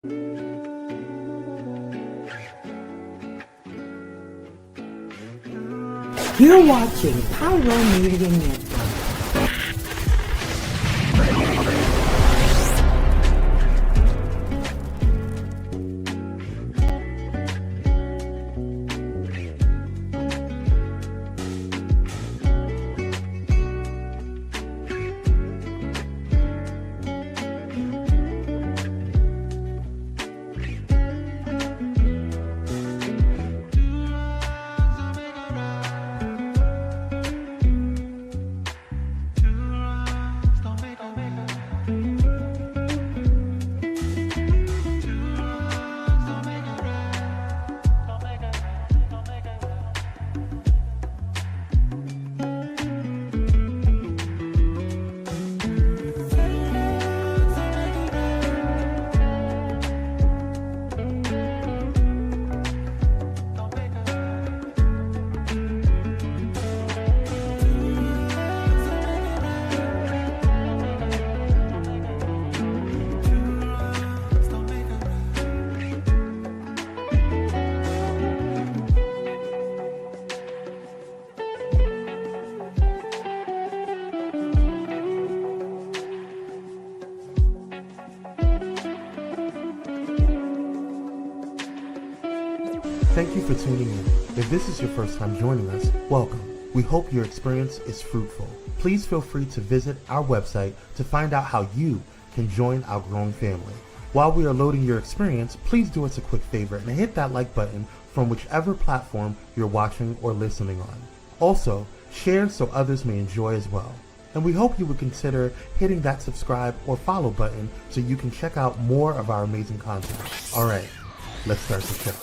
You're watching Pyro Media Network. Thank you for tuning in. If this is your first time joining us, welcome. We hope your experience is fruitful. Please feel free to visit our website to find out how you can join our growing family. While we are loading your experience, please do us a quick favor and hit that like button from whichever platform you're watching or listening on. Also, share so others may enjoy as well. And we hope you would consider hitting that subscribe or follow button so you can check out more of our amazing content. All right, let's start the show.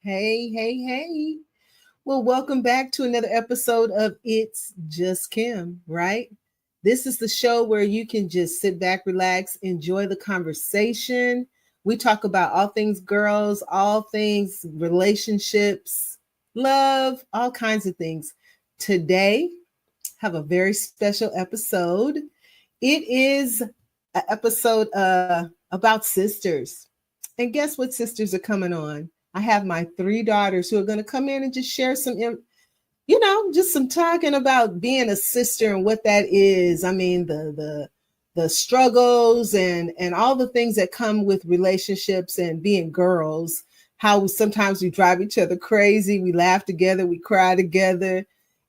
Hey. Well, welcome back to another episode of It's Just Kim, right? This is the show where you can just sit back, relax, enjoy the conversation. We talk about all things girls, all things relationships, love, all kinds of things. Today, have a very special episode. It is an episode about sisters. And guess what sisters are coming on? I have my 3 daughters who are going to come in and just share some, just some talking about being a sister and what that is. I mean, the struggles and all the things that come with relationships and being girls, how sometimes we drive each other crazy. We laugh together, we cry together,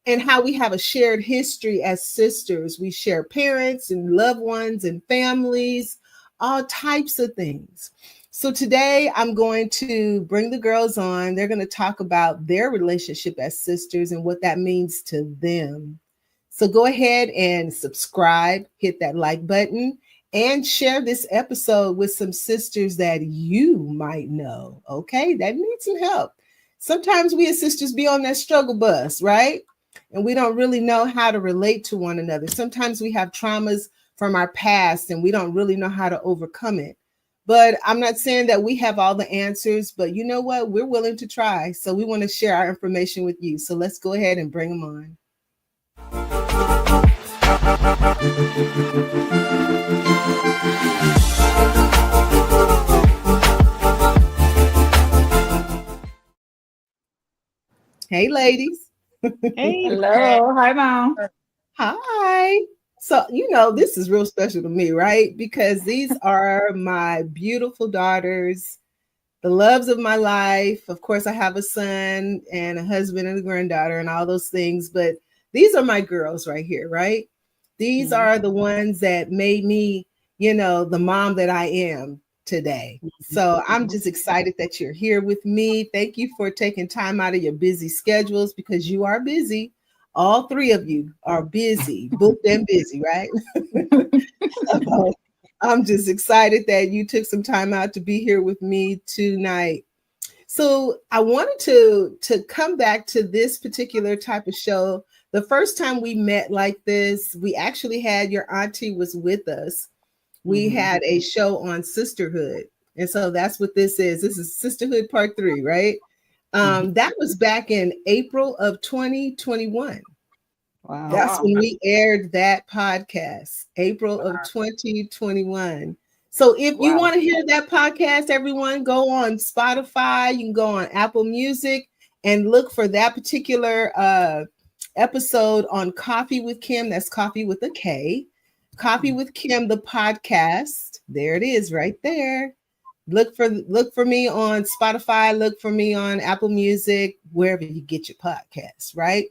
and how we have a shared history as sisters. We share parents and loved ones and families, all types of things. So today I'm going to bring the girls on. They're going to talk about their relationship as sisters and what that means to them. So go ahead and subscribe, hit that like button, and share this episode with some sisters that you might know, okay, that need some help. Sometimes we as sisters be on that struggle bus, right? And we don't really know how to relate to one another. Sometimes we have traumas from our past and we don't really know how to overcome it. But I'm not saying that we have all the answers, but you know what? We're willing to try. So we want to share our information with you. So let's go ahead and bring them on. Hey, ladies. Hey. Hello. Hi, Mom. Hi. So, this is real special to me, right? Because these are my beautiful daughters, the loves of my life. Of course, I have a son and a husband and a granddaughter and all those things. But these are my girls right here, right? These are the ones that made me, the mom that I am today. So I'm just excited that you're here with me. Thank you for taking time out of your busy schedules because you are busy. All 3 of you are busy, booked and busy, right? I'm just excited that you took some time out to be here with me tonight. So I wanted to come back to this particular type of show. The first time we met like this, we actually had your auntie was with us. We had a show on sisterhood. And so that's what this is. This is Sisterhood Part 3, right? That was back in April of 2021. Wow. That's when we aired that podcast, April of 2021. So if you want to hear that podcast, everyone go on Spotify, you can go on Apple Music and look for that particular episode on Coffee with Kim. That's Coffee with a K. Coffee with Kim, the podcast. There it is right there. Look for me on Spotify, look for me on Apple Music, wherever you get your podcasts, right?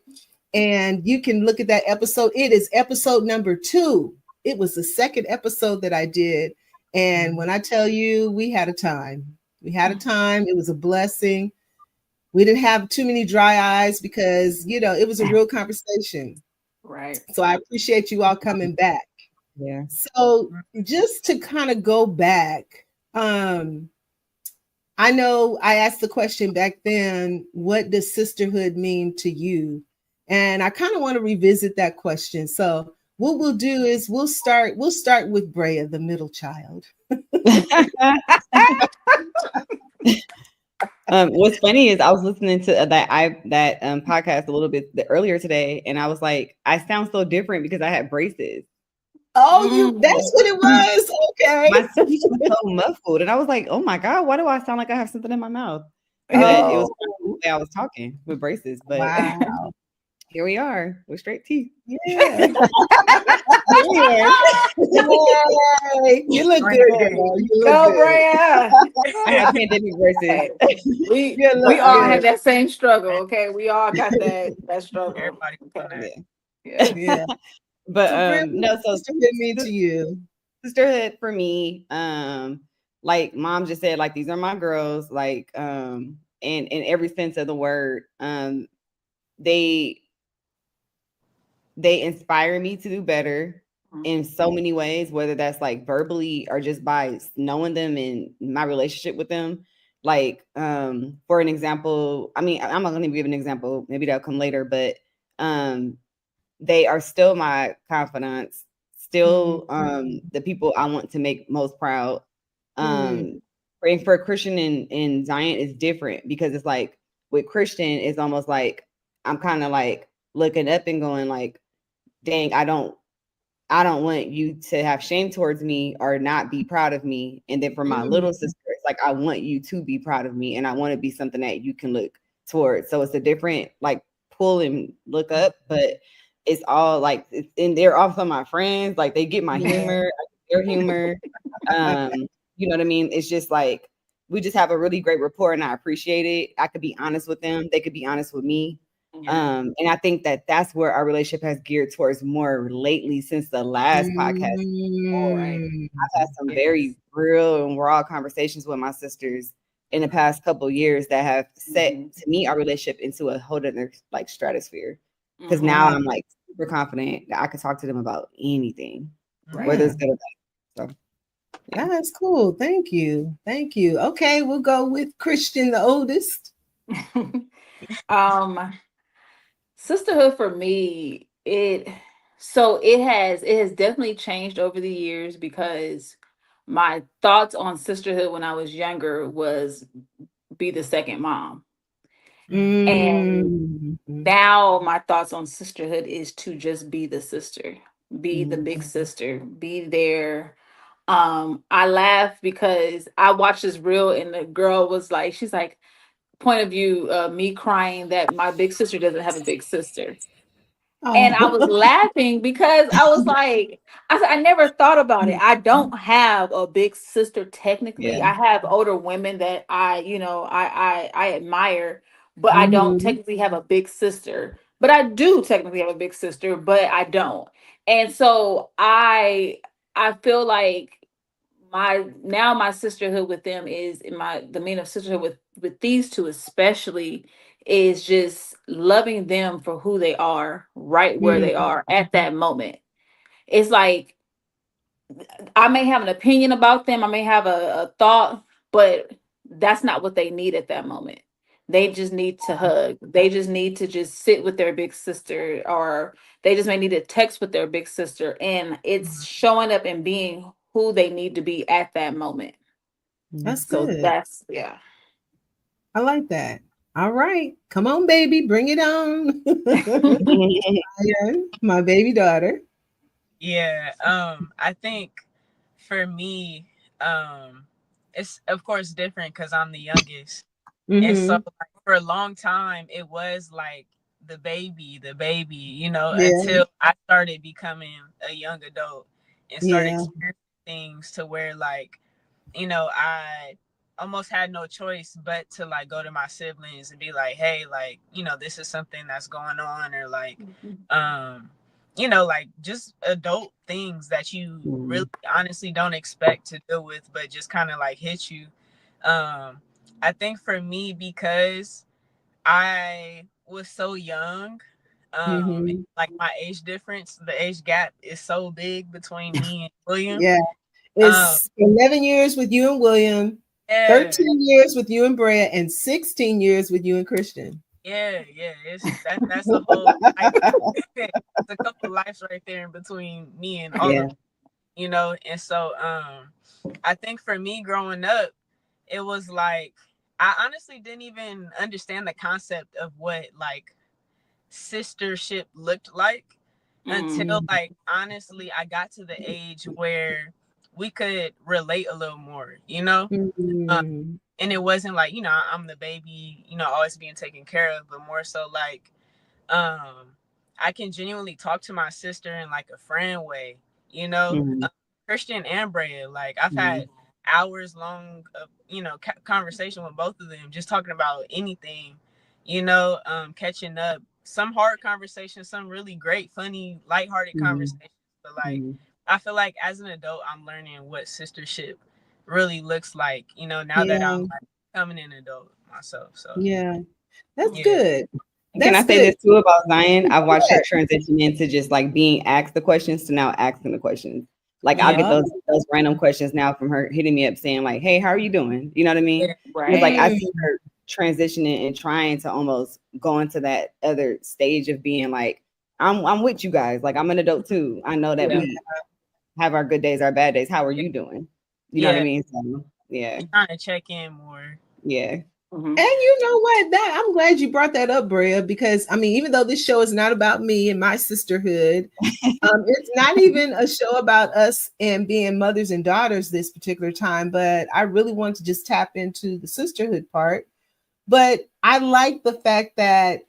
And you can look at that episode. It is episode number 2. It was the second episode that I did. And when I tell you, we had a time. We had a time. It was a blessing. We didn't have too many dry eyes because, it was a real conversation. Right. So I appreciate you all coming back. Yeah. So just to kind of go back, I know I asked the question back then, what does sisterhood mean to you? And I kind of want to revisit that question. So what we'll do is we'll start with Brea, the middle child. What's funny is I was listening to that podcast a little bit earlier today, and I was like, I sound so different because I had braces. Oh, that's what it was. Okay. My speech was so muffled, and I was like, oh my God, why do I sound like I have something in my mouth? But it was the way I was talking with braces. But wow. Here we are with straight teeth. Yeah. You look good, girl. You look Go, good. Brea. I have pandemic braces. We all had that same struggle. Okay, we all got that struggle. Everybody okay. Yeah. But so sisterhood mean to you? Sisterhood for me, like mom just said, like these are my girls, like in every sense of the word. They inspire me to do better in so many ways, whether that's like verbally or just by knowing them and my relationship with them. Like, for an example, I mean, I'm not going to give an example. Maybe that'll come later, but they are still my confidants, still the people I want to make most proud. And for Khristian and Zion is different because it's like with Khristian, it's almost like I'm kind of like looking up and going like, dang, I don't want you to have shame towards me or not be proud of me. And then for my little sister, it's like, I want you to be proud of me and I want to be something that you can look towards. So it's a different like pull and look up, but it's all like, and they're also my friends. Like they get my humor, their humor. You know what I mean? It's just like, we just have a really great rapport and I appreciate it. I could be honest with them. They could be honest with me. And I think that's where our relationship has geared towards more lately since the last podcast. I've had some very real and raw conversations with my sisters in the past couple of years that have set to me our relationship into a whole other like stratosphere. Because now I'm like super confident that I can talk to them about anything, whether it's good or bad. So yeah. That's cool. Thank you. Okay, we'll go with Khristian, the oldest. Sisterhood for me, it has definitely changed over the years because my thoughts on sisterhood when I was younger was be the second mom. And now my thoughts on sisterhood is to just be the sister, be the big sister, be there. I laugh because I watched this reel and the girl was like, she's like, point of view, me crying that my big sister doesn't have a big sister. And I was laughing because I was like, I never thought about it. I don't have a big sister technically. I have older women that I admire, but I don't technically have a big sister. But I do technically have a big sister, but I don't. And so I feel like my sisterhood with them is the meaning of sisterhood with these two especially is just loving them for who they are right where they are at that moment. It's like I may have an opinion about them, I may have a thought, but that's not what they need at that moment. They just need to hug. They just need to just sit with their big sister, or they just may need to text with their big sister. And it's showing up and being who they need to be at that moment. That's So good. that's, yeah. I like that. All right. Come on, baby. Bring it on. My baby daughter. Yeah. I think for me, it's of course different because I'm the youngest. And so like, for a long time, it was like the baby, Yeah. until I started becoming a young adult and started Yeah. experiencing things to where like, I almost had no choice but to like go to my siblings and be like, hey, like, this is something that's going on, or like, like just adult things that you really honestly don't expect to deal with, but just kind of like hit you. I think for me, because I was so young, like my age difference, the age gap is so big between me and William. Yeah. Um, It's 11 years with you and William, yeah, 13 years with you and Brea, and 16 years with you and Khristian. yeah. It's that's a whole life. It's a couple lives right there in between me and all of them, and so I think for me growing up, it was like I honestly didn't even understand the concept of what like sistership looked like until like honestly I got to the age where we could relate a little more. And it wasn't like I'm the baby, always being taken care of, but more so like I can genuinely talk to my sister in like a friend way, you know. Khristian and Brea, like I've had hours long of conversation with both of them, just talking about anything, catching up, some hard conversations, some really great, funny, lighthearted conversations. But like I feel like as an adult, I'm learning what sistership really looks like, now that Yeah. I'm like becoming an adult myself. So Yeah. That's yeah. good. Can I That's say good. this too about Zion? I've watched Yeah. her transition into just like being asked the questions to now asking the questions. Like I'll get Yeah. those random questions now from her hitting me up saying like, "Hey, how are you doing?" You know what I mean? Yeah. It's like I Right. see her transitioning and trying to almost go into that other stage of being like, I'm with you guys. Like I'm an adult too. I know that Yeah. we have our good days, our bad days. How are you doing? You know what I Yeah. mean? So, yeah, Trying to check in more. yeah. And you know what? That I'm glad you brought that up, Brea, because I mean, even though this show is not about me and my sisterhood, it's not even a show about us and being mothers and daughters this particular time. But I really want to just tap into the sisterhood part. But I like the fact that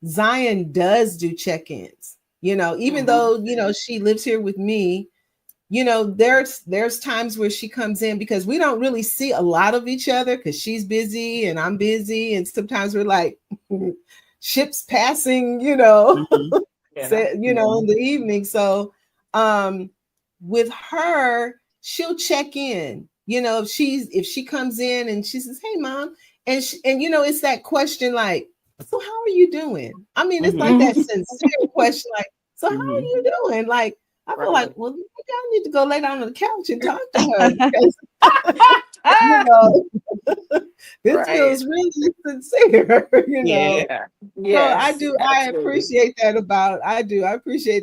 Zion does do check-ins. Even though she lives here with me, there's times where she comes in because we don't really see a lot of each other because she's busy and I'm busy, and sometimes we're like ships passing, Yeah. in the evening. So with her, she'll check in, if she comes in and she says, "Hey mom," and it's that question like, "So how are you doing?" I mean, it's like that sincere question like, "So how are you doing?" Like, I feel like, well, maybe I need to go lay down on the couch and talk to her because, you know, this feels really sincere, Yeah. So I Yes. do, I Absolutely. appreciate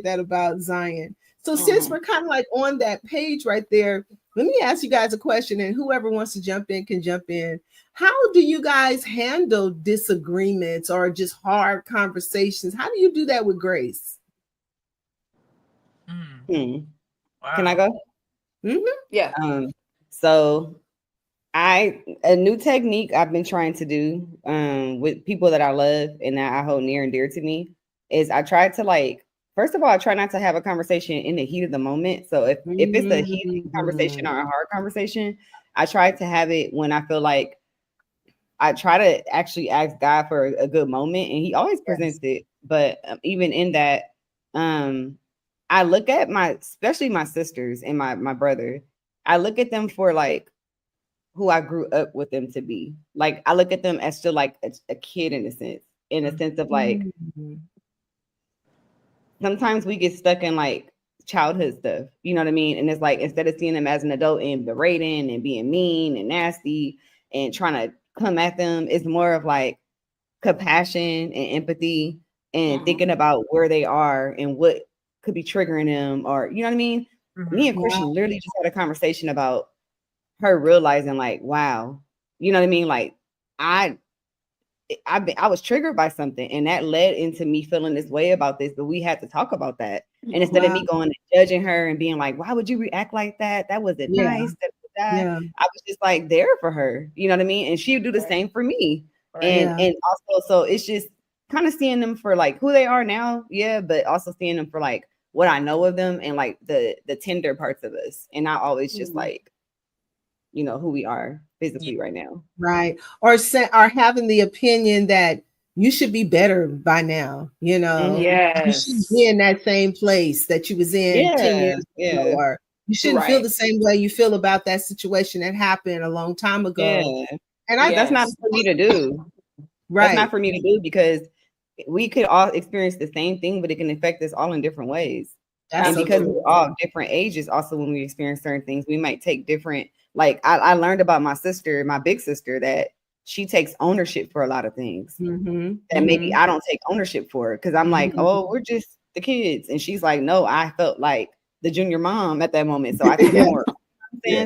that about Zion. So since we're kind of like on that page right there, let me ask you guys a question, and whoever wants to jump in can jump in. How do you guys handle disagreements or just hard conversations? How do you do that with grace? Wow. Can I go? Yeah. So a new technique I've been trying to do with people that I love and that I hold near and dear to me is I try to like, first of all, I try not to have a conversation in the heat of the moment. So if it's a heated conversation or a hard conversation, I try to have it when I feel like I try to actually ask God for a good moment, and He always presents it. But even in that, I look at especially my sisters and my brother. I look at them for like who I grew up with them to be. Like I look at them as still like a kid in a sense of like sometimes we get stuck in like childhood stuff. You know what I mean? And it's like, instead of seeing them as an adult and berating and being mean and nasty and trying to come at them, it's more of like compassion and empathy and thinking about where they are and what could be triggering them, or you know what I mean? Me and Khristian literally just had a conversation about her realizing like, wow, you know what I mean? Like I was triggered by something, and that led into me feeling this way about this, but we had to talk about that. And instead of me going and judging her and being like, why would you react like that? That wasn't nice. I was just like there for her, you know what I mean? And she would do the same for me. And also, so it's just kind of seeing them for like who they are now, but also seeing them for like what I know of them and like the tender parts of us, and not always just like, you know, who we are physically right now. Right. Or having the opinion that you should be better by now, you know. You should be in that same place that you was in 10 years ago, or you shouldn't feel the same way you feel about that situation that happened a long time ago. And that's not for me to do. Right. That's not for me to do, because we could all experience the same thing, but it can affect us all in different ways. And because we're all different ages, also when we experience certain things, we might take different. Like I learned about my sister, my big sister, that she takes ownership for a lot of things that maybe I don't take ownership for, because I'm like, oh, we're just the kids, and she's like, no, I felt like the junior mom at that moment, so I took more.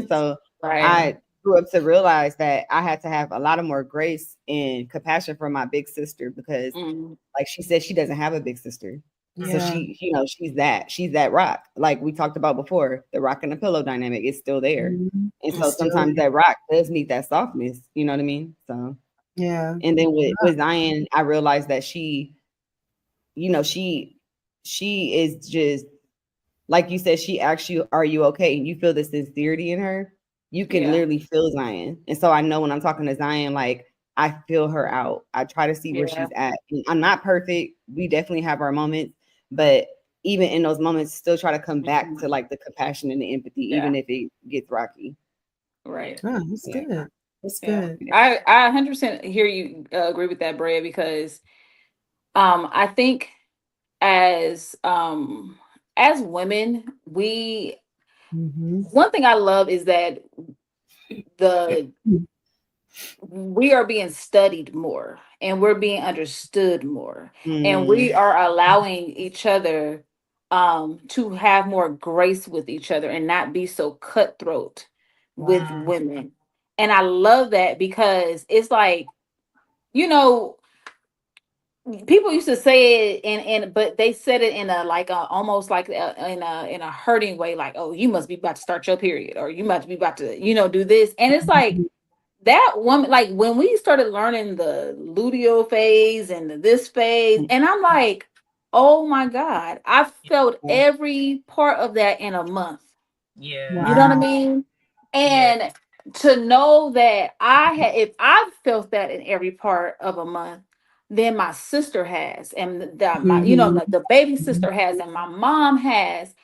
So I grew up to realize that I had to have a lot of more grace and compassion for my big sister, because like she said, she doesn't have a big sister. So she, you know, she's that rock. Like we talked about before, the rock and the pillow dynamic is still there. And so sometimes that rock does need that softness, you know what I mean? So and then with Zion, I realized that she, you know, she is just, like you said, she asks you, are you okay? And you feel the sincerity in her. You can literally feel Zion. And so I know when I'm talking to Zion, like I feel her out. I try to see where she's at. And I'm not perfect. We definitely have our moments, but even in those moments, still try to come back to like the compassion and the empathy, even if it gets rocky. Right. Oh, that's good. That's good. I 100% hear you, agree with that, Brea, because I think as women, we one thing I love is that we are being studied more, and we're being understood more, and we are allowing each other to have more grace with each other and not be so cutthroat with women. And I love that, because it's like, you know, people used to say it but they said it in a like a almost like in a hurting way, like, oh, you must be about to start your period, or you must be about to, you know, do this. And it's like, that woman, like when we started learning the luteal phase and this phase, and I'm like, oh my God, I felt every part of that in a month. You know what I mean? And to know that if I've felt that in every part of a month, then my sister has, and my, you know, the baby sister has, and my mom has.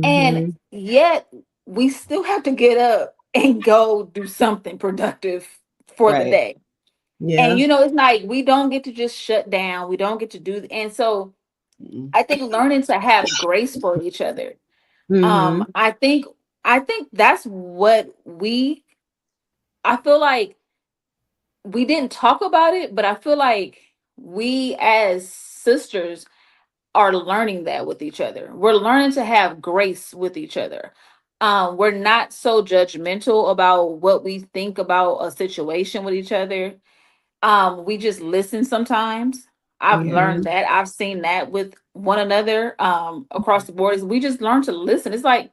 And yet we still have to get up and go do something productive for the day. And you know, it's like we don't get to just shut down. We don't get to do. And so I think learning to have grace for each other. I think that's what I feel like we didn't talk about it, but I feel like we as sisters are learning that with each other. We're learning to have grace with each other. We're not so judgmental about what we think about a situation with each other. We just listen sometimes. I've learned that. I've seen that with one another across the board. Is we just learn to listen. It's like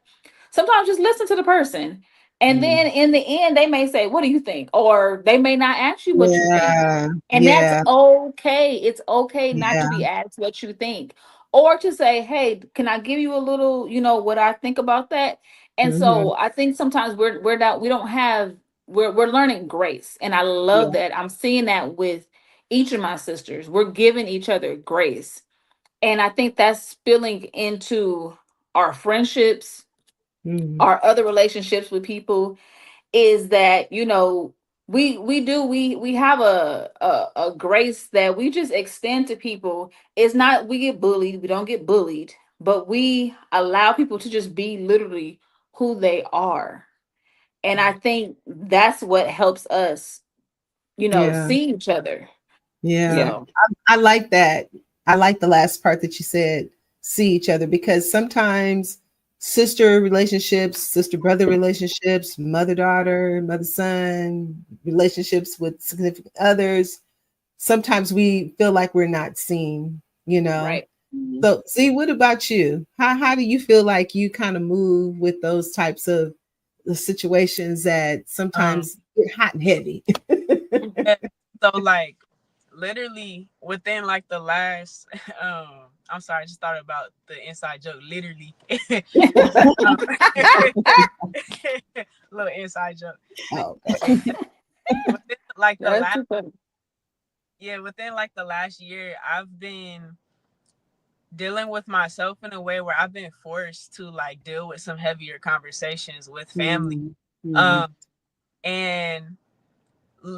sometimes just listen to the person. And then in the end, they may say, what do you think? Or they may not ask you what you think. And that's okay. It's okay not to be asked what you think. Or to say, hey, can I give you a little, you know, what I think about that? And so I think sometimes we're learning grace. And I love that. I'm seeing that with each of my sisters. We're giving each other grace. And I think that's spilling into our friendships, our other relationships with people, is that, you know, we have a grace that we just extend to people. It's not we get bullied, we don't get bullied, but we allow people to just be literally who they are. And I think that's what helps us, Yeah. see each other. Yeah. So I like that. I like the last part that you said, see each other, because sometimes sister relationships, sister brother relationships, mother daughter, mother son relationships with significant others, sometimes we feel like we're not seen, you know. right. Mhm. So, see, what about you? How do you feel like you kind of move with those types of the situations that Um, sometimes get hot and heavy? yeah, so like literally within like the last I'm sorry, I just thought about the inside joke. Literally. Um, little inside joke. But Oh, within like the That's last too funny. within like the last year, I've been dealing with myself in a way where I've been forced to like deal with some heavier conversations with family. mm-hmm. Um and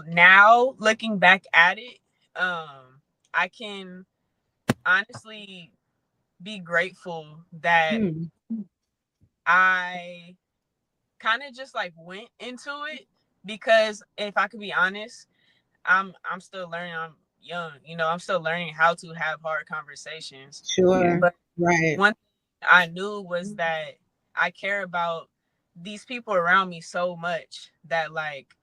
now looking back at it, I can honestly be grateful that Mm. I kind of just like went into it, because if I could be honest, I'm still learning. I'm young, I'm still learning how to have hard conversations. Sure. But Right. one thing I knew was that I care about these people around me so much that like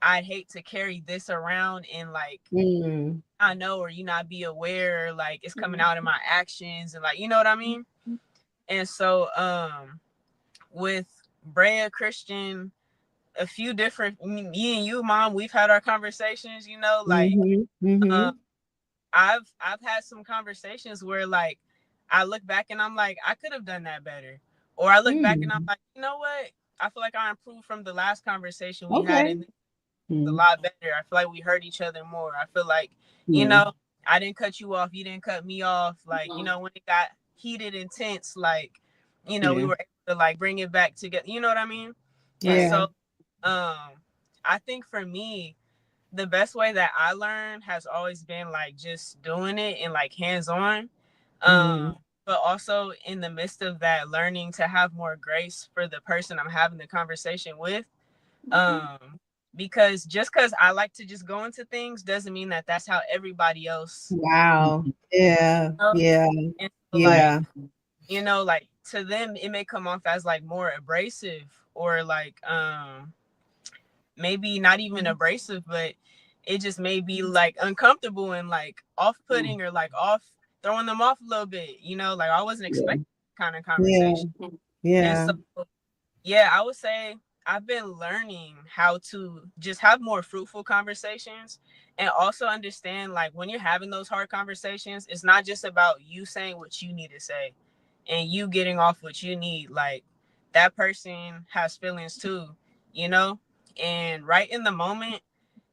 I'd hate to carry this around and like Mm. I know or you not be aware, like it's coming out in my actions and like you know what I mean. And so with Brea, Khristian, a few different me and you, mom, we've had our conversations, like Mm-hmm. um Mm-hmm. I've had some conversations where like I look back and I'm like, I could have done that better. Or I look back and I'm Mm. like, you know what? I feel like I improved from the last conversation we had, Okay. and it's a Mm. lot better. I feel like we heard each other more. I feel like, Yeah. I didn't cut you off, you didn't cut me off. Like, when it got heated, intense, like, we Yeah. were able to like bring it back together. You know what I mean? And Yeah. so I think for me, the best way that I learned has always been like just doing it and like hands on. Mm. But also in the midst of that, learning to have more grace for the person I'm having the conversation with. Because just because I like to just go into things doesn't mean that that's how everybody else. Wow. Yeah. You know? Yeah. And so, like, Yeah. like to them, it may come off as like more abrasive or like, maybe not even abrasive, but it just may be like uncomfortable and like off-putting or like throwing them off a little bit, like I wasn't Yeah. expecting that kind of Yeah. conversation. And Yeah. so yeah, I would say I've been learning how to just have more fruitful conversations and also understand like when you're having those hard conversations, it's not just about you saying what you need to say and you getting off what you need. Like that person has feelings too, you know? And right in the moment,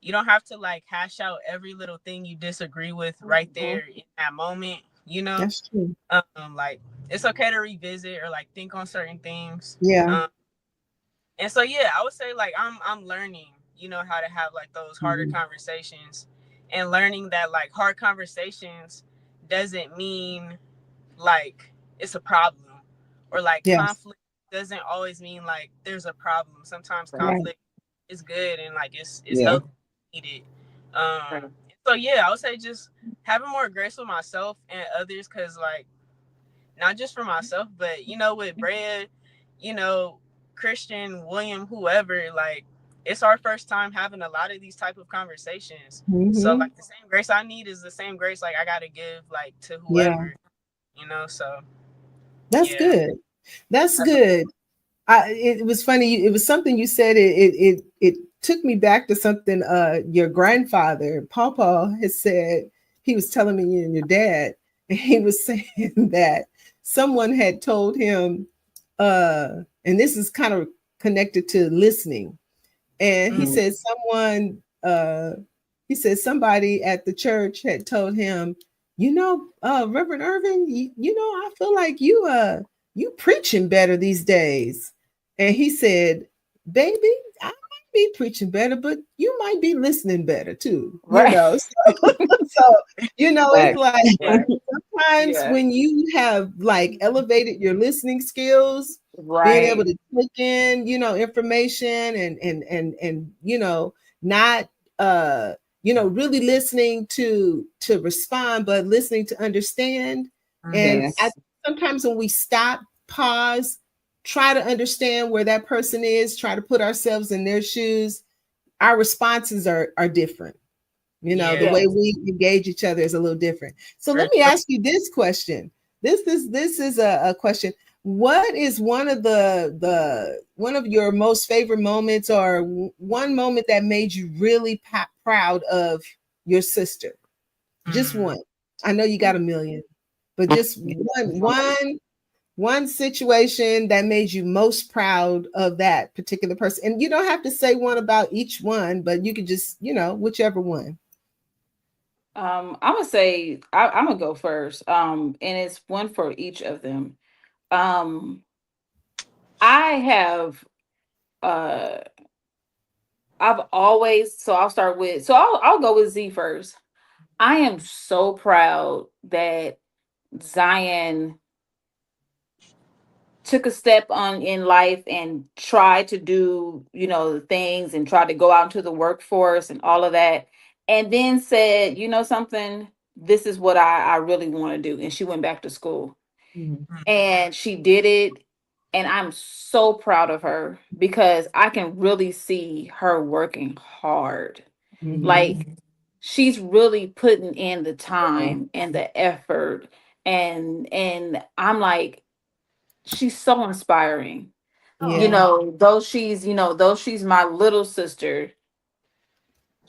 you don't have to like hash out every little thing you disagree with right there in that moment, That's true. like it's okay to revisit or like think on certain things. Yeah. And so yeah, I would say like I'm learning, how to have like those harder Mhm. conversations and learning that like hard conversations doesn't mean like it's a problem or like Yes. conflict doesn't always mean like there's a problem. Sometimes Right. conflict is good and like it's Yeah. healthy, needed. So yeah, I would say just having more grace with myself and others, because like not just for myself, but with Brea, you know, Khristian, William, whoever, like it's our first time having a lot of these type of conversations. So Mm-hmm. like the same grace I need is the same grace like I gotta give like to Yeah. whoever, so That's yeah. good. That's That's good. It was funny. It was something you said. It took me back to something. Your grandfather, Papa, has said. He was telling me and your dad, and he was saying that someone had told him, and this is kind of connected to listening. And he mm, Mhm. said he said somebody at the church had told him, Reverend Ervin, I feel like you preaching better these days. And he said, baby, I might be preaching better, but you might be listening better too, Right. So, so it's Facts. like yeah. sometimes when you have like elevated your listening skills, being able to take in, information and not really listening to respond, but listening to understand. And sometimes when we stop, pause, try to understand where that person is, try to put ourselves in their shoes, our responses are different. The way we engage each other is a little different. So let me ask you this question. This is a question. What is one of your most favorite moments, or one moment that made you really proud of your sister? Just one. I know you got a million, but just one situation that made you most proud of that particular person. And you don't have to say one about each one, but you could just, whichever one. I'm gonna say I'm gonna go first. And it's one for each of them. I have I've always, so I'll start with, so I'll go with Z first. I am so proud that Zion took a step on in life and tried to do, the things, and tried to go out into the workforce and all of that. And then said, something, this is what I really want to do. And she went back to school. And she did it. And I'm so proud of her because I can really see her working hard. Like, she's really putting in the time and the effort. And I'm like, she's so inspiring. Though she's my little sister,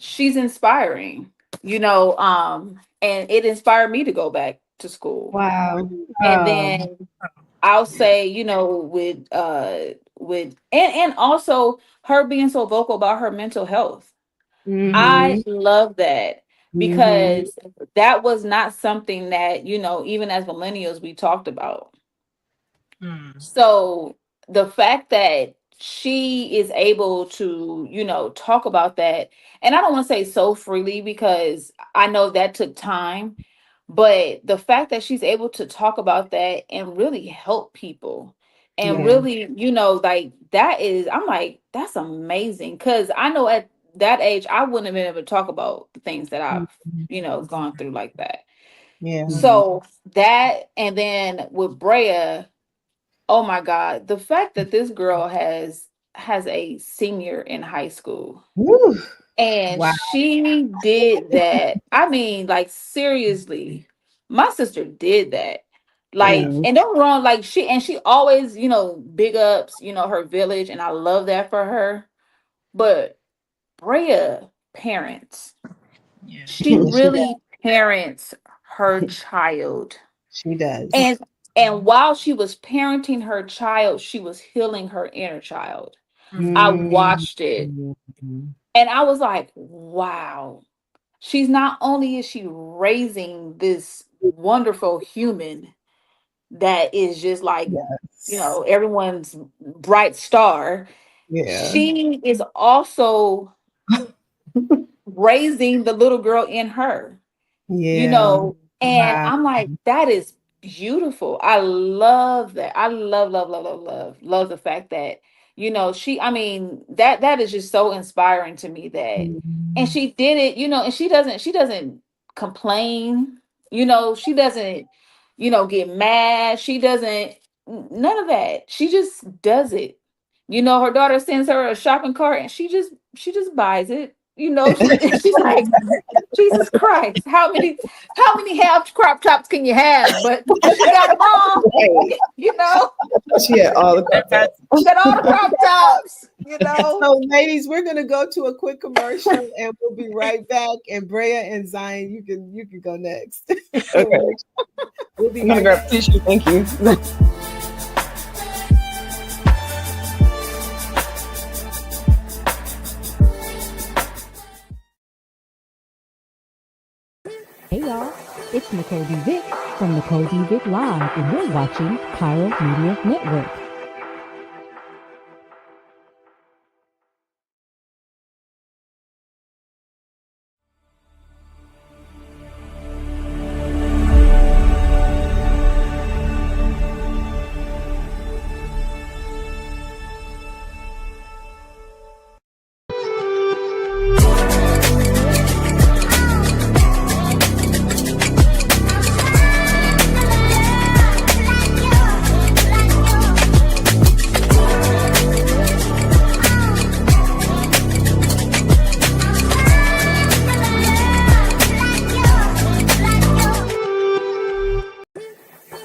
she's inspiring, and it inspired me to go back to school. Wow. And then I'll say, and also her being so vocal about her mental health. I love that because that was not something that, even as millennials, we talked about. So the fact that she is able to, talk about that, and I don't want to say so freely because I know that took time, but the fact that she's able to talk about that and really help people and really, like that is, I'm like, that's amazing. Cause I know at that age, I wouldn't have been able to talk about the things that I've, gone through like that. So that, and then with Brea, oh my God, the fact that this girl has a senior in high school. And she did that. I mean, like, seriously, my sister did that. Like, and don't get me wrong, like she always, big ups, her village, and I love that for her. But Brea parents, she really parents her child. She does. And while she was parenting her child, she was healing her inner child. I watched it. And I was like, wow. She's not only is she raising this wonderful human that is just like, everyone's bright star. She is also raising the little girl in her. And I'm like, that is beautiful. I love that. I love the fact that, I mean, that is just so inspiring to me that, and she did it, and she doesn't complain, she doesn't, get mad. She doesn't, none of that. She just does it. Her daughter sends her a shopping cart and she just buys it. She's like, Jesus Christ, how many half crop tops can you have? But she got them all, She had all the crop tops. She got all the crop tops, So, ladies, we're gonna go to a quick commercial and we'll be right back. And Brea and Zion, you can go next. Okay. We'll be I'm gonna grab tissue. Thank you. Hey y'all, it's Nicole D. Vick from Nicole D. Vick Live, and you're watching Pyro Media Network.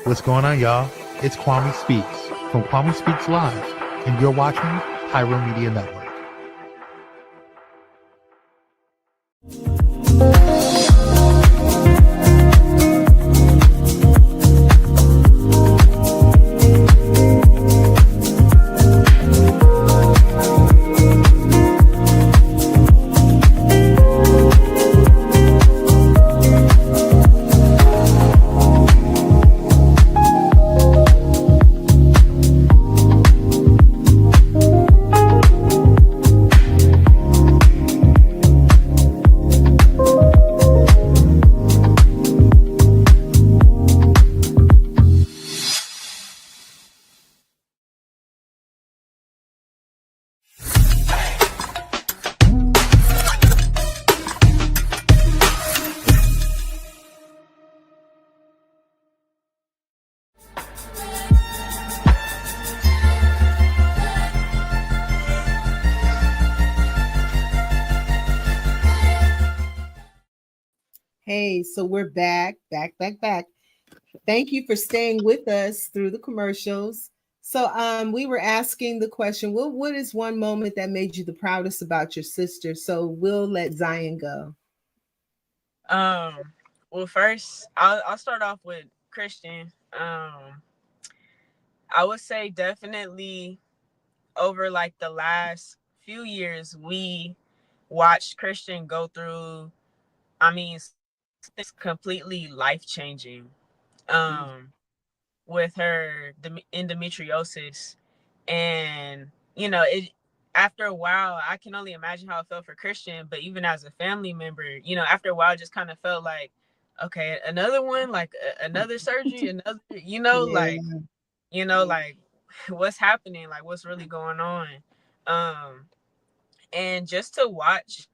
What's going on, y'all? It's Kwame Speaks from Kwame Speaks Live, and you're watching Pyro Media Network. Hey, so we're back. Thank you for staying with us through the commercials. So we were asking the question, what is one moment that made you the proudest about your sister? So we'll let Zion go. Well, first I'll start off with Khristian. I would say definitely over like the last few years, we watched Khristian go through, I mean, it's completely life changing. With her endometriosis, and it, after a while, I can only imagine how it felt for Khristian, but even as a family member, after a while, it just kind of felt like, okay, another one, like another surgery, another, like, like what's happening, like what's really going on. And just to watch,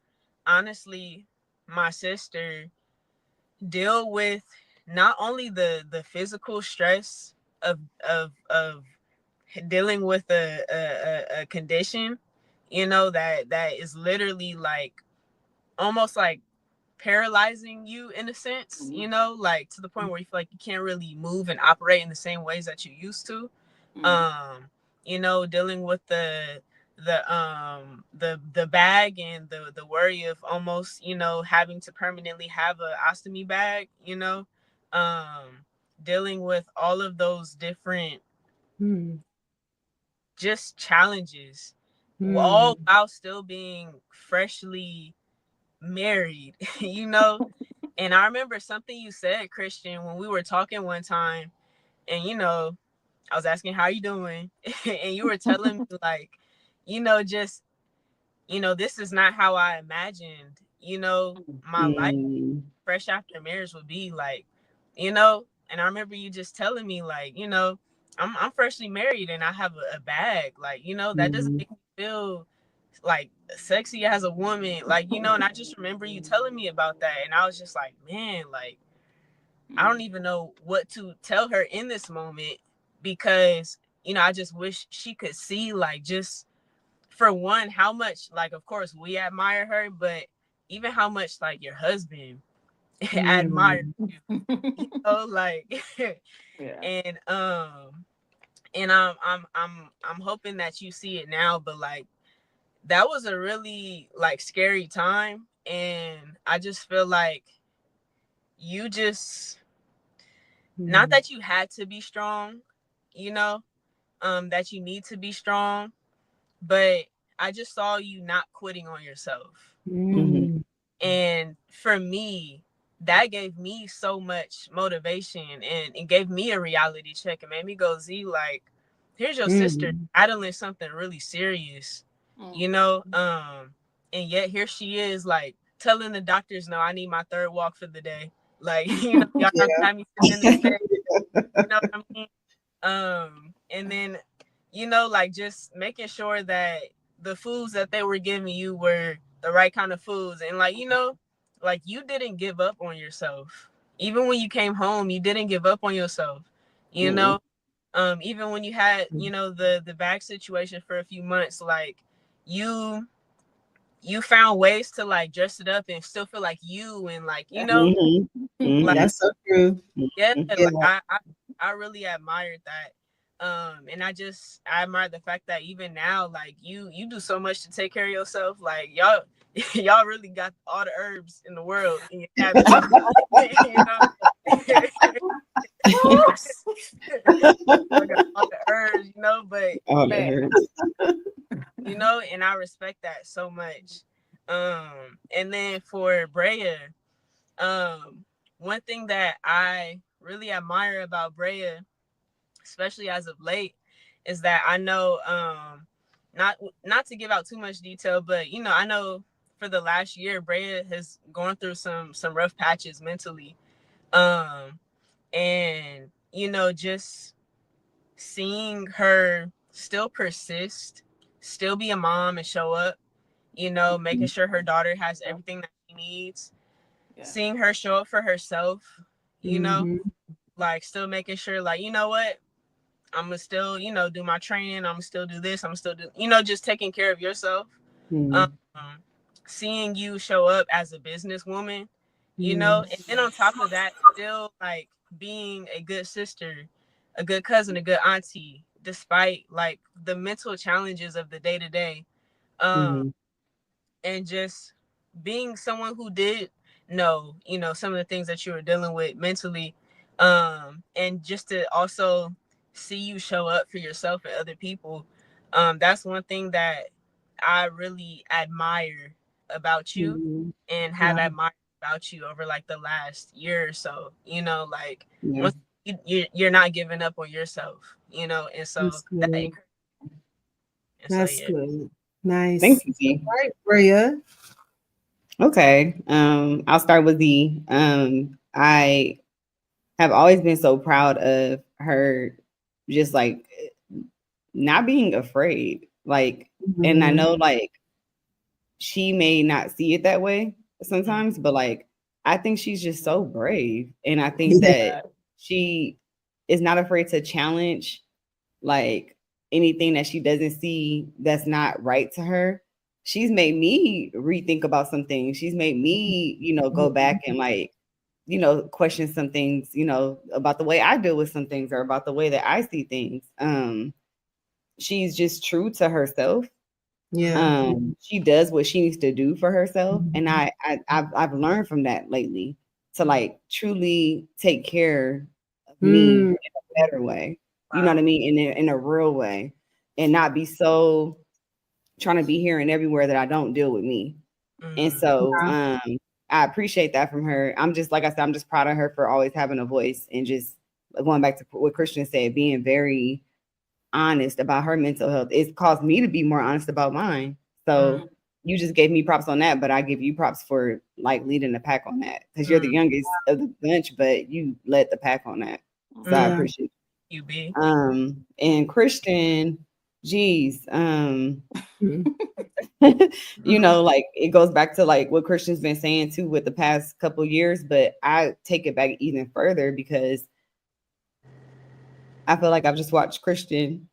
honestly, my sister deal with not only the physical stress of dealing with a condition, that is literally like almost like paralyzing you in a sense, like to the point where you feel like you can't really move and operate in the same ways that you used to. Dealing with the bag and the worry of almost, having to permanently have a ostomy bag, dealing with all of those different just challenges, all while still being freshly married, And I remember something you said, Khristian, when we were talking one time, and I was asking how you doing, and you were telling me like, just, this is not how I imagined, my life fresh after marriage would be like, and I remember you just telling me like, I'm freshly married and I have a bag, like, that doesn't make me feel like sexy as a woman, like, and I just remember you telling me about that, and I was just like, man, like, I don't even know what to tell her in this moment, because I just wish she could see, like, just for one, how much, like, of course we admire her, but even how much like your husband admire you, like, Yeah. and I'm hoping that you see it now, but like that was a really like scary time, and I just feel like you just, not that you had to be strong, that you need to be strong, but I just saw you not quitting on yourself. And for me, that gave me so much motivation, and it gave me a reality check and made me go, Z, like, here's your sister battling something really serious, and yet here she is, like, telling the doctors, no, I need my third walk for the day. Like, y'all not gonna have me sitting in this bed. You know what I mean? And then, like, just making sure that the foods that they were giving you were the right kind of foods. And like, like, you didn't give up on yourself. Even when you came home, you didn't give up on yourself, even when you had, the bag situation for a few months, like, you found ways to like dress it up and still feel like you, and like, like, That's so true. yeah, like I really admired that. And I admire the fact that even now, like you do so much to take care of yourself. Like y'all y'all really got all the herbs in the world in your cabinet. You know? I got all the herbs, you know, but All the herbs. you know, and I respect that so much. And then for Brea, one thing that I really admire about Brea, especially as of late, is that I know, not to give out too much detail, but you know, I know for the last year, Brea has gone through some rough patches mentally, and you know, just seeing her still persist, still be a mom and show up, you know, making sure her daughter has everything that she needs, seeing her show up for herself, you know, like still making sure, like, you know what, I'm gonna still, you know, do my training, I'm gonna still do this, I'm still do, you know, just taking care of yourself. Seeing you show up as a businesswoman, you know, and then on top of that, still like being a good sister, a good cousin, a good auntie, despite like the mental challenges of the day to day. And just being someone who did know, you know, some of the things that you were dealing with mentally, and just to also see you show up for yourself and other people, that's one thing that I really admire about you and have admired about you over like the last year or so, you know, like once you're not giving up on yourself, you know, and so that's good. Nice. Thank you. All right, Brea. Okay. I'll start with Z. I have always been so proud of her, just like not being afraid. Like, and I know like she may not see it that way sometimes, but like I think she's just so brave. And I think that she is not afraid to challenge like anything that she doesn't see that's not right to her. She's made me rethink about some things. She's made me, you know, go back and like, you know, question some things, you know, about the way I deal with some things or about the way that I see things. She's just true to herself. Yeah. She does what she needs to do for herself. And I've learned from that lately to like truly take care of me in a better way. You know what I mean? In a real way, and not be so trying to be here and everywhere that I don't deal with me. And so I appreciate that from her. I'm just, like I said, I'm just proud of her for always having a voice and just going back to what Khristian said, being very honest about her mental health. It's caused me to be more honest about mine. So you just gave me props on that, but I give you props for like leading the pack on that, because you're the youngest of the bunch, but you led the pack on that. So I appreciate you, B. And Khristian, geez, you know, like it goes back to like what Khristian's been saying too with the past couple years, but I take it back even further because I feel like I've just watched Khristian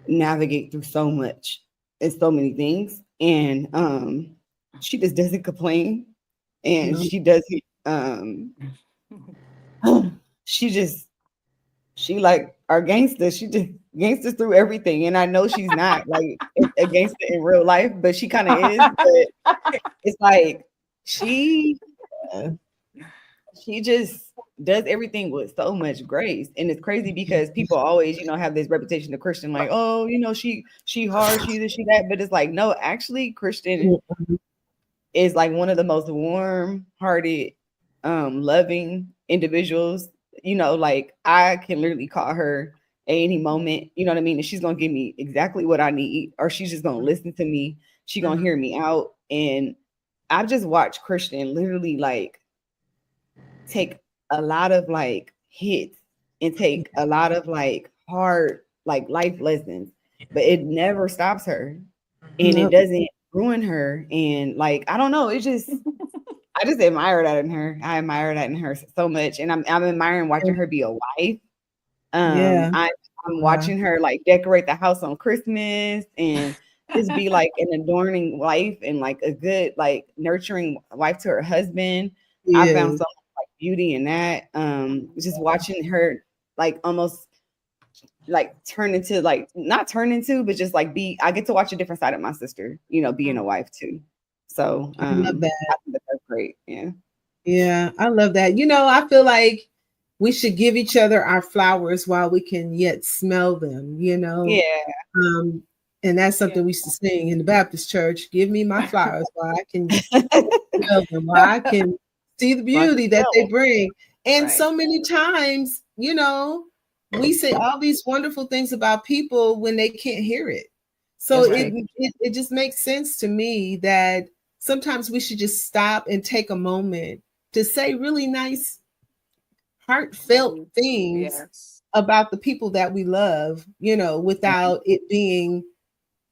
navigate through so much and so many things, and she just doesn't complain, and she doesn't she like our gangster. She just gangsters through everything. And I know she's not like a gangster in real life, but she kind of is. But it's like she just does everything with so much grace. And it's crazy because people always, you know, have this reputation of Khristian, like, oh, you know, she hard, she this, she that. But it's like, no, actually Khristian is like one of the most warm-hearted, loving individuals. You know, like I can literally call her at any moment, you know what I mean? And she's gonna give me exactly what I need, or she's just gonna listen to me. She's gonna hear me out. And I've just watched Khristian literally like take a lot of like hits and take a lot of like hard like life lessons, but it never stops her and it doesn't ruin her. And like, I don't know, it's just I just admire that in her. I admire that in her so much. And I'm admiring watching her be a wife. I'm watching her like decorate the house on Christmas and just be like an adorning wife and like a good, like nurturing wife to her husband. I found so much like beauty in that. Just watching her like almost like turn into like not turn into, but just like I get to watch a different side of my sister, you know, being a wife too. So I love that. I think that's great. Yeah. Yeah, I love that. You know, I feel like we should give each other our flowers while we can yet smell them, you know. Yeah. And that's something we used to sing in the Baptist church. Give me my flowers while I can smell them, while I can see the beauty that they bring. And so many times, you know, we say all these wonderful things about people when they can't hear it. So it just makes sense to me that sometimes we should just stop and take a moment to say really nice, heartfelt things about the people that we love, you know, without it being,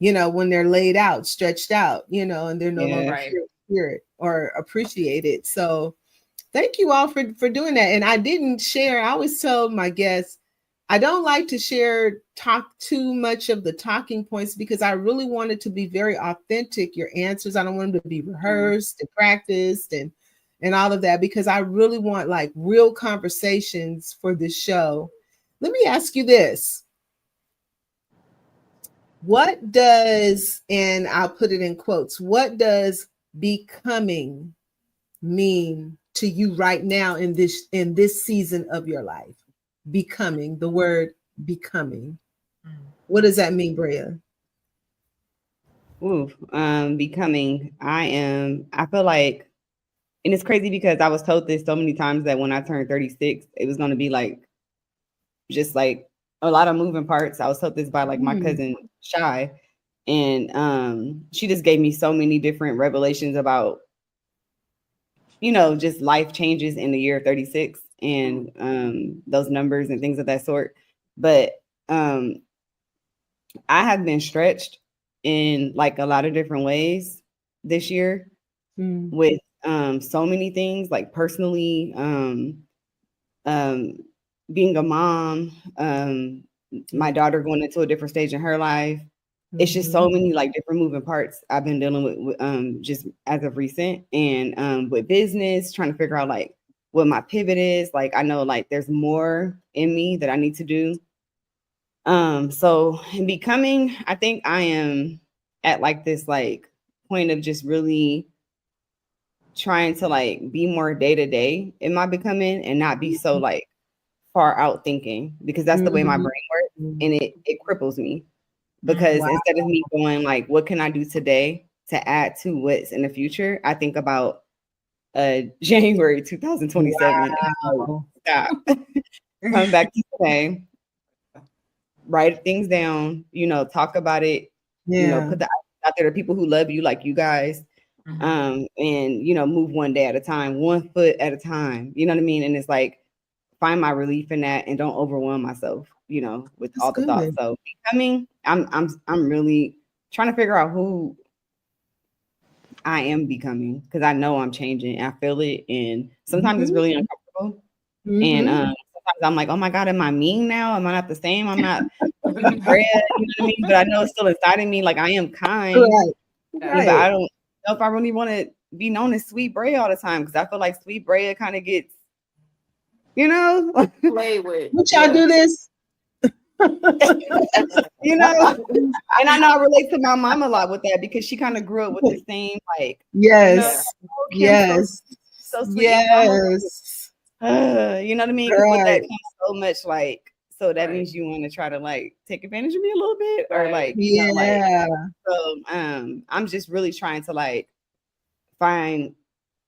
you know, when they're laid out, stretched out, you know, and they're no longer here to hear it or appreciate it. So thank you all for doing that. And I didn't share, I always tell my guests, I don't like to talk too much of the talking points because I really want it to be very authentic, your answers. I don't want them to be rehearsed and practiced and all of that, because I really want like real conversations for this show. Let me ask you this. What does, and I'll put it in quotes, what does becoming mean to you right now in this season of your life? Becoming, the word becoming. What does that mean, Brea? Becoming, I feel like, and it's crazy because I was told this so many times that when I turned 36, it was going to be like, just like a lot of moving parts. I was told this by like my cousin Shy, and she just gave me so many different revelations about, you know, just life changes in the year 36 and those numbers and things of that sort. But I have been stretched in like a lot of different ways this year with so many things, like personally, being a mom, my daughter going into a different stage in her life. It's just so many like different moving parts I've been dealing with just as of recent, and with business, trying to figure out like what my pivot is. Like I know like there's more in me that I need to do. So in becoming, I think I am at like this like point of just really trying to like be more day to day in my becoming and not be so like far out thinking, because that's the way my brain works, and it cripples me. Because instead of me going like, what can I do today to add to what's in the future, I think about January 2027. Wow. Stop. Come back to today, write things down, you know, talk about it, you know, put the out there to people who love you like you guys. And you know, move one day at a time, 1 foot at a time. You know what I mean? And it's like find my relief in that and don't overwhelm myself, you know, with all the thoughts. So becoming, I'm really trying to figure out who I am becoming, because I know I'm changing. I feel it, and sometimes it's really uncomfortable. And sometimes I'm like, oh my God, am I mean now? Am I not the same? I'm not Brea, you know what I mean? But I know it's still inside of me. Like I am kind, but I don't know if I really want to be known as Sweet Brea all the time, because I feel like Sweet Brea kind of gets, you know, play with. Would y'all do this? You know, and I know I relate to my mom a lot with that, because she kind of grew up with the same like, yes, you know, so sweet, yes, you know what I mean? Because with that comes so much like, so that means you want to try to like take advantage of me a little bit, or like, you know, like, so I'm just really trying to like find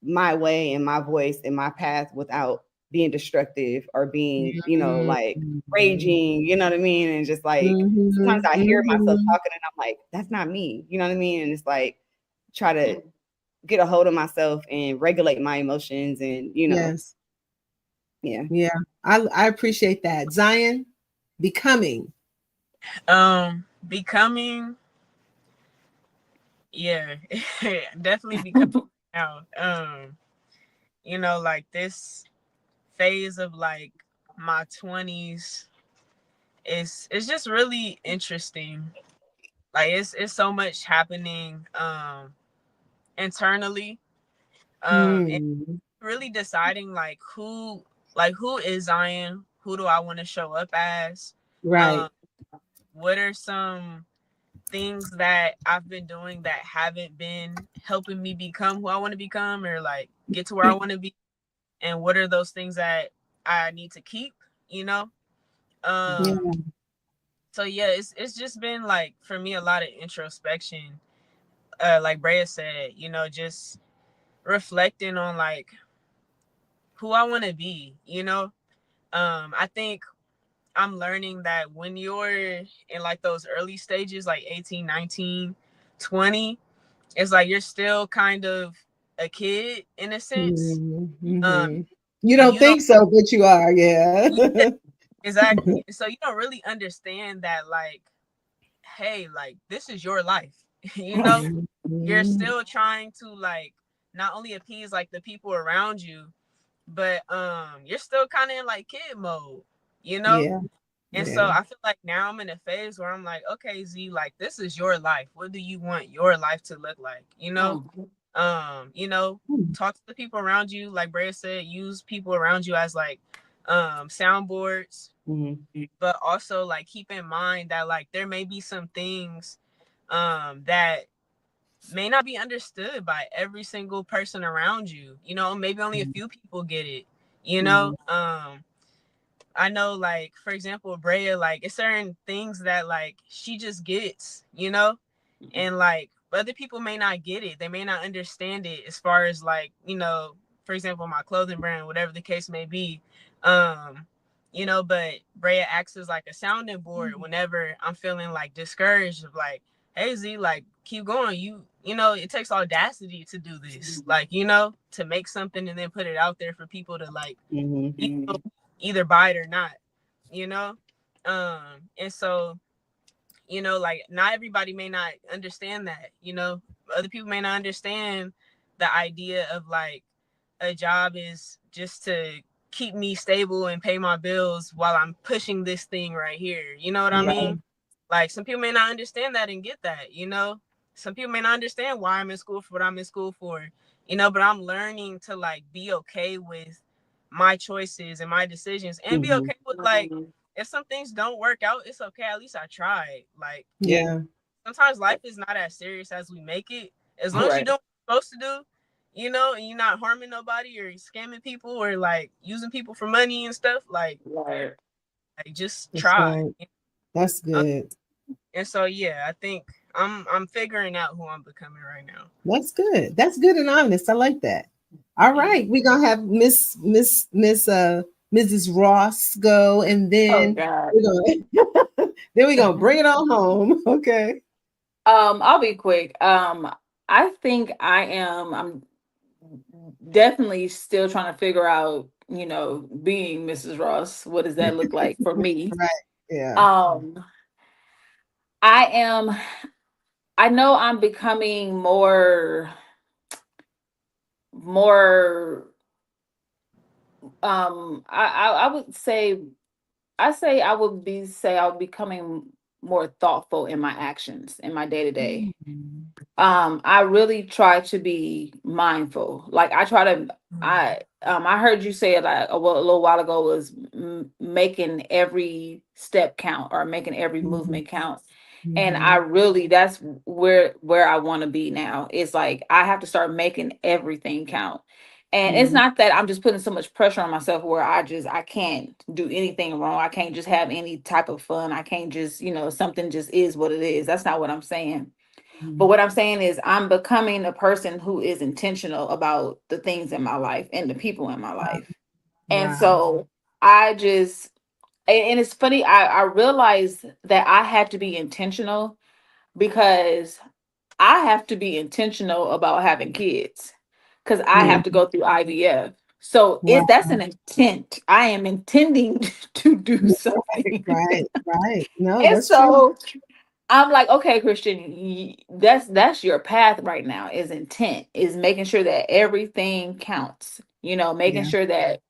my way and my voice and my path without being destructive or being, you know, like raging, you know what I mean? And just like sometimes I hear myself talking and I'm like, that's not me, you know what I mean? And it's like try to get a hold of myself and regulate my emotions, and you know, I appreciate that. Zion, becoming, definitely becoming now. You know, like this phase of like my 20s it's just really interesting. Like it's so much happening internally, and really deciding like who is Zion, who do I want to show up as? Right. Um, what are some things that I've been doing that haven't been helping me become who I want to become or like get to where I want to be? And what are those things that I need to keep, you know? Yeah. So yeah, it's just been like for me a lot of introspection. Like Brea said, you know, just reflecting on like who I want to be, you know? I think I'm learning that when you're in like those early stages, like 18, 19, 20, it's like you're still kind of a kid in a sense. Um, Mm-hmm. You and don't you don't, think so, but you are. Yeah. yeah, exactly. So you don't really understand that, like, hey, like, this is your life, you know? You're Mhm. still trying to, like, not only appease, like, the people around you, but you're still kind of in, like, kid mode, you know? Yeah. And so Yeah. I feel like now I'm in a phase where I'm like, okay, Z, like this is your life. What do you want your life to look like? You know, talk to the people around you. Like Brea said, use people around you as like soundboards, but also like keep in mind that like there may be some things that may not be understood by every single person around you. You know, maybe only a few people get it, you know? I know, like, for example, Brea, like, it's certain things that, like, she just gets, you know? And, like, other people may not get it. They may not understand it as far as, like, you know, for example, my clothing brand, whatever the case may be. Um, you know, but Brea acts as, like, a sounding board whenever I'm feeling, like, discouraged of, like, hey, Z, like, keep going. You know, it takes audacity to do this. Like, you know, to make something and then put it out there for people to, like, you know, either buy it or not, you know? And so, you know, like not everybody may not understand that, you know, other people may not understand the idea of like a job is just to keep me stable and pay my bills while I'm pushing this thing right here. You know what I Yeah. mean? Like some people may not understand that and get that, you know? Some people may not understand why I'm in school for what I'm in school for, you know, but I'm learning to like be okay with my choices and my decisions and be okay with like if some things don't work out, it's okay. At least I tried. Like Yeah. sometimes life is not as serious as we make it. As long as you Right. do what you're supposed to do, you know, and you're not harming nobody or scamming people or like using people for money and stuff, Right. like just That's try. right. That's Uh, good. and so yeah, I think I'm figuring out who I'm becoming right now. That's good. That's good and honest. I like that. All right. We're gonna have Mrs. Ross go and Oh then God. we're gonna then we're gonna bring it on home. Okay. I'll be quick. I think I'm definitely still trying to figure out, being Mrs. Ross. What does that look like for me? Right. Yeah. Um, I am I know I'm becoming more I would say I would I'm becoming more thoughtful in my actions in my day to day. Mhm. I really try to be mindful. Like I try to I heard you say it like a little while ago was making every step count or making every Mhm. movement count. And I Mhm. really that's where I want to be now. It's like I have to start making everything count. And it's Mhm. not that I'm just putting so much pressure on myself where I can't do anything wrong. I can't just have any type of fun. I can't just, something just is what it is. That's not what I'm saying. But what I'm saying is I'm becoming a person who is intentional about the things in my life and the people in my life. And Wow. so I just and it's funny, I realized that I had to be intentional because I have to be intentional about having kids because I Yeah. have to go through IVF. So Wow. that's an intent. I am intending to do Right. something. Right. Right. No, And that's true. so I'm like, okay, Christian, that's your path right now. Is intent is making sure that everything counts. Making Yeah. sure that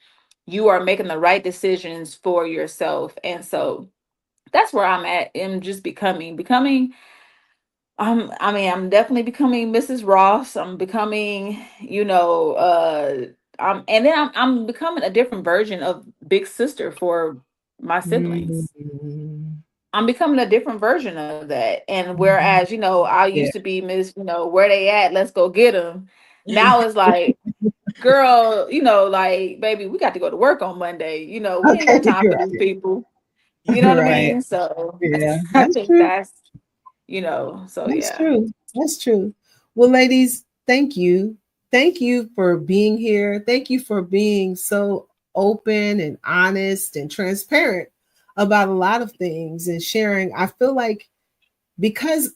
you are making the right decisions for yourself. And so that's where I'm at. I'm just becoming. I'm definitely becoming Mrs. Ross. I'm becoming, and then I'm becoming a different version of big sister for my siblings. Mm. I'm becoming a different version of that. And whereas, I Yeah. used to be Miss, where they at? Let's go get them. Now it's like, girl, like, baby, we got to go to work on Monday. We ain't Okay, got time for right. these people. You know what I Right. mean? So Yeah, I that's think true. that's, so That's yeah. true. That's true. Well, ladies, thank you. Thank you for being here. Thank you for being so open and honest and transparent about a lot of things and sharing. I feel like because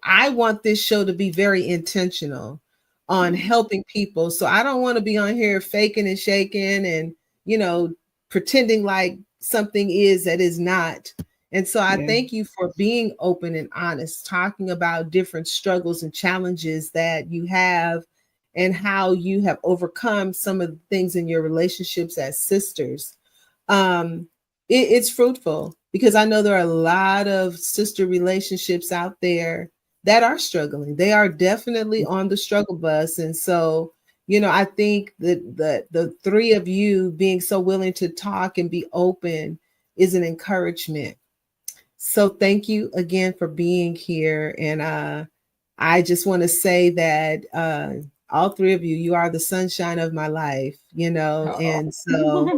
I want this show to be very intentional on helping people. So I don't want to be on here faking and shaking and, pretending like something is that is not. And so I thank you for being open and honest, talking about different struggles and challenges that you have and how you have overcome some of the things in your relationships as sisters. It's fruitful because I know there are a lot of sister relationships out there that are struggling. They are definitely on the struggle bus. And so, I think that the three of you being so willing to talk and be open is an encouragement. So thank you again for being here. And I just want to say that all three of you, you are the sunshine of my life, and so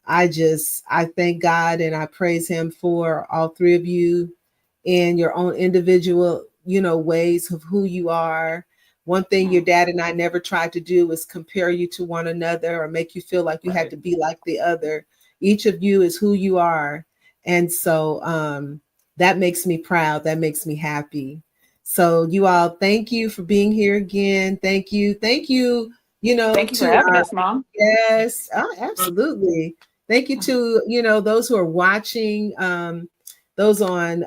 I thank God and I praise him for all three of you in your own individual, ways of who you are. One thing your dad and I never tried to do is compare you to one another or make you feel like you had to be like the other. Each of you is who you are. And so that makes me proud. That makes me happy. So you all, thank you for being here again. Thank you. Thank you, Thank you for to having us, Mom. yes, absolutely. Thank you to, those who are watching, those on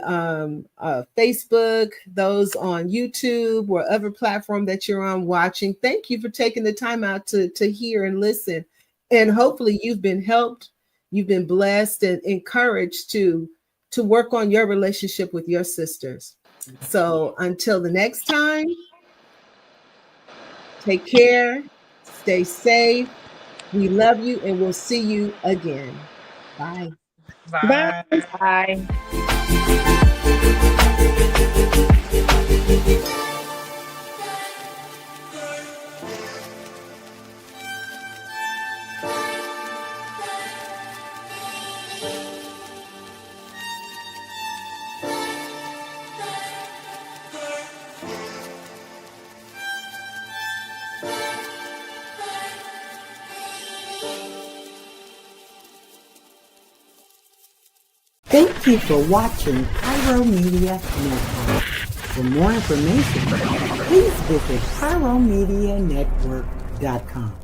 Facebook, those on YouTube, or other platform that you're on watching. Thank you for taking the time out to hear and listen. And hopefully you've been helped, you've been blessed and encouraged to work on your relationship with your sisters. So until the next time, take care, stay safe. We love you and we'll see you again. Bye. Bye. Bye. Thank you for watching Pyro Media Network. For more information, please visit pyromedianetwork.com.